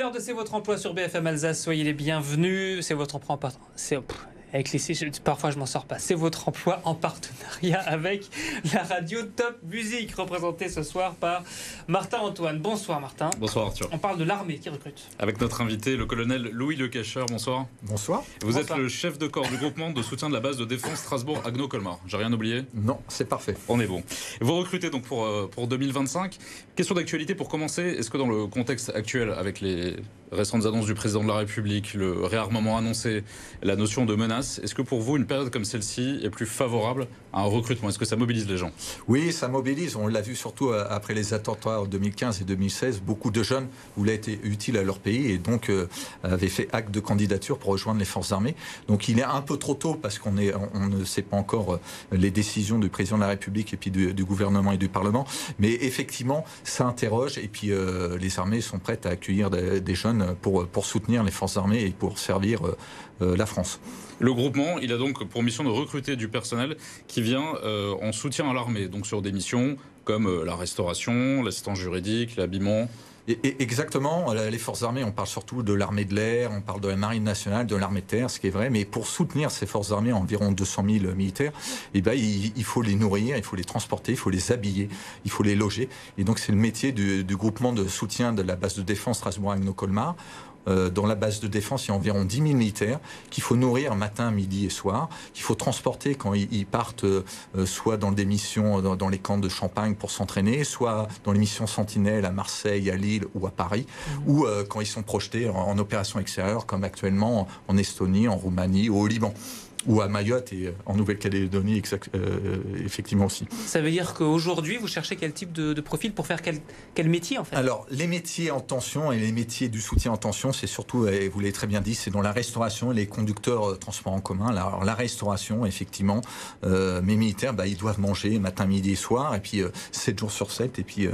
l'heure de C'est votre emploi sur BFM Alsace. Soyez les bienvenus. C'est votre emploi avec les parfois je m'en sors pas. C'est votre emploi en partenariat avec la radio Top Music, représentée ce soir par Martin Antoine. Bonsoir Martin. Bonsoir Arthur. On parle de l'armée qui recrute. Avec notre invité, le colonel Louis Lecacheur. Bonsoir. Bonsoir. Vous êtes le chef de corps du groupement de soutien de la base de défense Strasbourg-Agno-Colmar. J'ai rien oublié? Non, c'est parfait. On est bon. Vous recrutez donc pour 2025. Question d'actualité pour commencer. Est-ce que dans le contexte actuel, avec les récentes annonces du président de la République, le réarmement annoncé, la notion de menace, est-ce que pour vous, une période comme celle-ci est plus favorable à un recrutement? Est-ce que ça mobilise les gens? Oui, ça mobilise. On l'a vu surtout après les attentats en 2015 et 2016. Beaucoup de jeunes voulaient être utiles à leur pays et donc avaient fait acte de candidature pour rejoindre les forces armées. Donc il est un peu trop tôt parce on ne sait pas encore les décisions du président de la République et puis du gouvernement et du Parlement. Mais effectivement, ça interroge et puis les armées sont prêtes à accueillir des jeunes pour soutenir les forces armées et pour servir la France. Le groupement, il a donc pour mission de recruter du personnel qui vient en soutien à l'armée, donc sur des missions comme la restauration, l'assistance juridique, l'habillement. Exactement, les forces armées, on parle surtout de l'armée de l'air, on parle de la marine nationale, de l'armée de terre, ce qui est vrai, mais pour soutenir ces forces armées, environ 200 000 militaires, eh ben, il faut les nourrir, il faut les transporter, il faut les habiller, il faut les loger. Et donc c'est le métier du groupement de soutien de la base de défense Strasbourg-Agno-Colmar. Dans la base de défense, il y a environ 10 000 militaires qu'il faut nourrir matin, midi et soir, qu'il faut transporter quand ils partent soit dans des missions dans les camps de Champagne pour s'entraîner, soit dans les missions Sentinelle à Marseille, à Lille ou à Paris, ou quand ils sont projetés en opération extérieure, comme actuellement en Estonie, en Roumanie ou au Liban. Ou à Mayotte et en Nouvelle-Calédonie, effectivement aussi. Ça veut dire qu'aujourd'hui, vous cherchez quel type de profil pour faire quel métier en fait? Alors, les métiers en tension et les métiers du soutien en tension, c'est surtout, et vous l'avez très bien dit, c'est dans la restauration et les conducteurs transports en commun. Alors, la restauration, effectivement, mes militaires, ils doivent manger matin, midi et soir, et puis 7 jours sur 7, et puis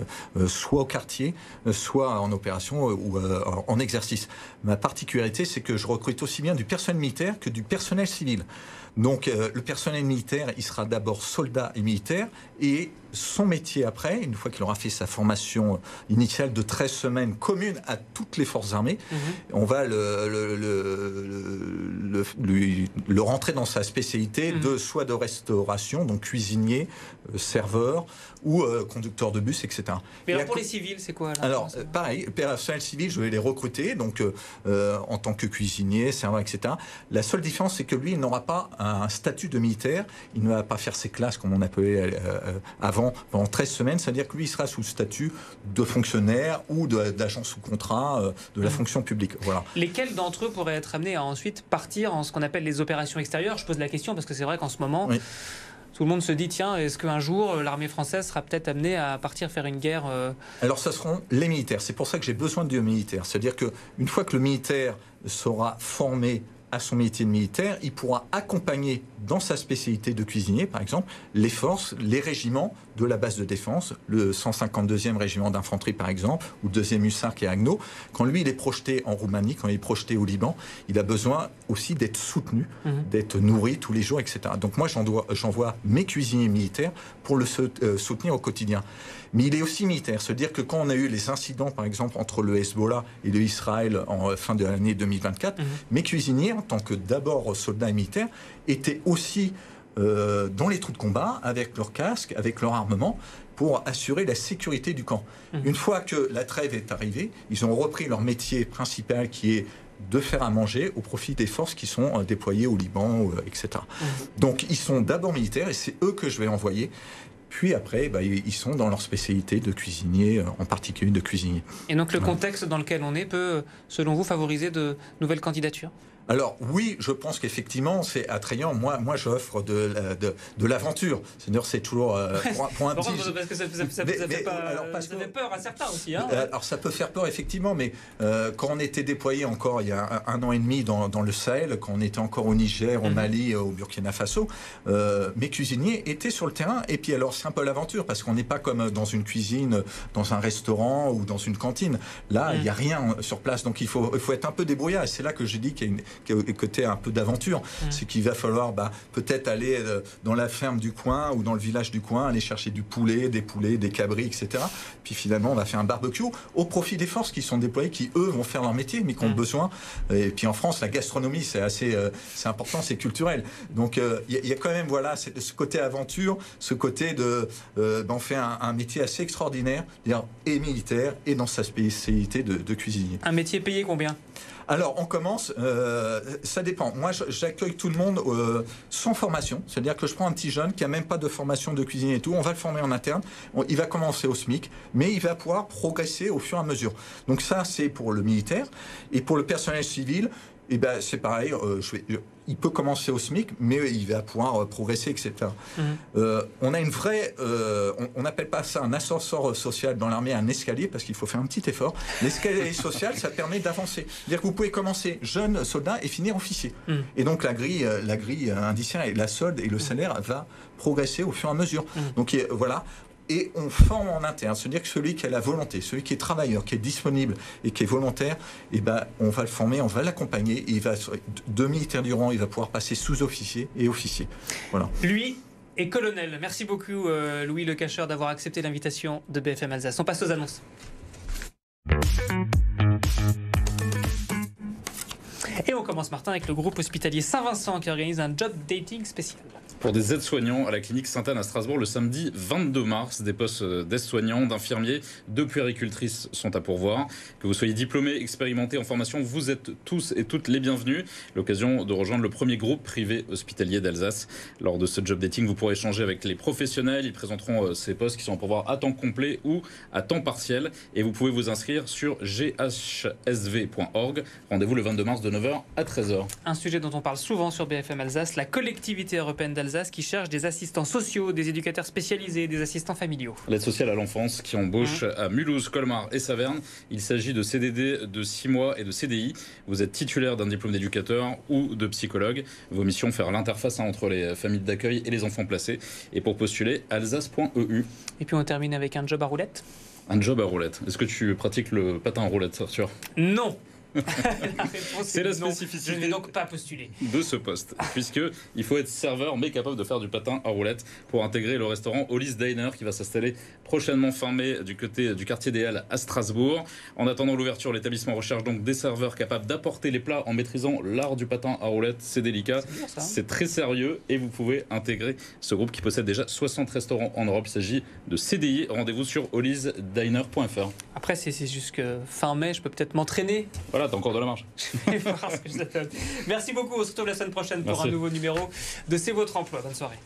soit au quartier, soit en opération ou en exercice. Ma particularité, c'est que je recrute aussi bien du personnel militaire que du personnel civil. Donc le personnel militaire, il sera d'abord soldat et militaire, et son métier après, une fois qu'il aura fait sa formation initiale de 13 semaines commune à toutes les forces armées, on va le rentrer dans sa spécialité soit de restauration, donc cuisinier, serveur ou conducteur de bus, etc. Mais alors pour les civils, c'est quoi là? Alors pareil, le personnel civil, je vais les recruter donc en tant que cuisinier, serveur, etc. La seule différence, c'est que lui, il n'aura pas un statut de militaire, il ne va pas faire ses classes comme on appelait avant, pendant 13 semaines, c'est-à-dire que lui, il sera sous le statut de fonctionnaire ou d'agent sous contrat de la fonction publique. Voilà. Lesquels d'entre eux pourraient être amenés à ensuite partir en ce qu'on appelle les opérations extérieures? Je pose la question parce que c'est vrai qu'en ce moment... Oui. Tout le monde se dit, tiens, est-ce qu'un jour, l'armée française sera peut-être amenée à partir faire une guerre Alors, ce seront les militaires. C'est pour ça que j'ai besoin de militaires. C'est-à-dire qu'une fois que le militaire sera formé à son métier de militaire, il pourra accompagner dans sa spécialité de cuisinier, par exemple, les forces, les régiments de la base de défense, le 152e régiment d'infanterie, par exemple, ou 2e hussards qui est à Agno. Quand lui, il est projeté en Roumanie, quand il est projeté au Liban, il a besoin aussi d'être soutenu, d'être nourri tous les jours, etc. Donc moi, j'envoie mes cuisiniers militaires pour le soutenir au quotidien. Mais il est aussi militaire, c'est-à-dire que quand on a eu les incidents, par exemple, entre le Hezbollah et le Israël en fin de l'année 2024, mes cuisiniers, en tant que d'abord soldats et militaires, étaient aussi dans les trous de combat, avec leur casque, avec leur armement, pour assurer la sécurité du camp. Une fois que la trêve est arrivée, ils ont repris leur métier principal qui est de faire à manger au profit des forces qui sont déployées au Liban, etc. Donc ils sont d'abord militaires et c'est eux que je vais envoyer. Puis après, ils sont dans leur spécialité de cuisinier, en particulier de cuisinier. Et donc le contexte dans lequel on est peut, selon vous, favoriser de nouvelles candidatures? Alors oui, je pense qu'effectivement c'est attrayant. Moi j'offre de l'aventure. C'est toujours pour un petit... Parce que ça fait peur à certains aussi. Hein, alors ça peut faire peur effectivement, mais quand on était déployé encore il y a un an et demi dans le Sahel, quand on était encore au Niger, au Mali, au Burkina Faso, mes cuisiniers étaient sur le terrain. Et puis alors c'est un peu l'aventure parce qu'on n'est pas comme dans une cuisine, dans un restaurant ou dans une cantine. Là il n'y a rien sur place, donc il faut être un peu débrouillard. Et c'est là que je dis qu'il y a côté un peu d'aventure. C'est qu'il va falloir peut-être aller dans la ferme du coin ou dans le village du coin, aller chercher du poulet, des cabris, etc. Puis finalement, on va faire un barbecue au profit des forces qui sont déployées, qui eux vont faire leur métier, mais qui ont besoin. Et puis en France, la gastronomie, c'est important, c'est culturel. Donc il y a quand même ce côté aventure, ce côté on fait un métier assez extraordinaire, et militaire, et dans sa spécialité de cuisinier. Un métier payé combien ? Alors, on commence, ça dépend. Moi, j'accueille tout le monde sans formation. C'est-à-dire que je prends un petit jeune qui n'a même pas de formation de cuisinier et tout. On va le former en interne. Il va commencer au SMIC, mais il va pouvoir progresser au fur et à mesure. Donc ça, c'est pour le militaire. Et pour le personnel civil, c'est pareil. Il peut commencer au SMIC, mais il va pouvoir progresser, etc. On a une vraie... on n'appelle pas ça un ascenseur social dans l'armée, un escalier, parce qu'il faut faire un petit effort. L'escalier social, ça permet d'avancer. C'est-à-dire que vous pouvez commencer jeune soldat et finir officier. Et donc la grille indiciaire et la solde et le salaire va progresser au fur et à mesure. Donc voilà. Et on forme en interne. C'est-à-dire que celui qui a la volonté, celui qui est travailleur, qui est disponible et qui est volontaire, on va le former, on va l'accompagner. Et de militaire du rang, il va pouvoir passer sous-officier et officier. Voilà. Lui est colonel. Merci beaucoup, Louis Le Cacheur, d'avoir accepté l'invitation de BFM Alsace. On passe aux annonces. Et on commence, Martin, avec le groupe hospitalier Saint-Vincent qui organise un job dating spécial. Pour des aides-soignants à la clinique Sainte-Anne à Strasbourg le samedi 22 mars. Des postes d'aides-soignants, d'infirmiers, de puéricultrices sont à pourvoir. Que vous soyez diplômés, expérimentés en formation, vous êtes tous et toutes les bienvenus. L'occasion de rejoindre le premier groupe privé hospitalier d'Alsace. Lors de ce job dating, vous pourrez échanger avec les professionnels. Ils présenteront ces postes qui sont à pourvoir à temps complet ou à temps partiel. Et vous pouvez vous inscrire sur ghsv.org. Rendez-vous le 22 mars de 9h à 13h. Un sujet dont on parle souvent sur BFM Alsace, la collectivité européenne d'Alsace qui cherche des assistants sociaux, des éducateurs spécialisés, des assistants familiaux. L'aide sociale à l'enfance qui embauche à Mulhouse, Colmar et Saverne. Il s'agit de CDD de 6 mois et de CDI. Vous êtes titulaire d'un diplôme d'éducateur ou de psychologue. Vos missions, faire l'interface entre les familles d'accueil et les enfants placés. Et pour postuler, alsace.eu. Et puis on termine avec un job à roulette. Un job à roulette. Est-ce que tu pratiques le patin à roulette, Arthur ? Non. C'est la spécificité. Je ne vais donc pas postuler de ce poste, puisqu'il faut être serveur mais capable de faire du patin à roulette pour intégrer le restaurant Hollis Diner qui va s'installer prochainement fin mai du côté du quartier des Halles à Strasbourg. En attendant l'ouverture, l'établissement recherche donc des serveurs capables d'apporter les plats en maîtrisant l'art du patin à roulette. C'est délicat, c'est très sérieux et vous pouvez intégrer ce groupe qui possède déjà 60 restaurants en Europe. Il s'agit de CDI. Rendez-vous sur hollisdiner.fr. Après, c'est jusque fin mai, je peux peut-être m'entraîner. Voilà, t'as encore de la marge. Je vais voir ce que je donne. Merci beaucoup, on se retrouve la semaine prochaine pour un nouveau numéro de C'est votre emploi. Bonne soirée.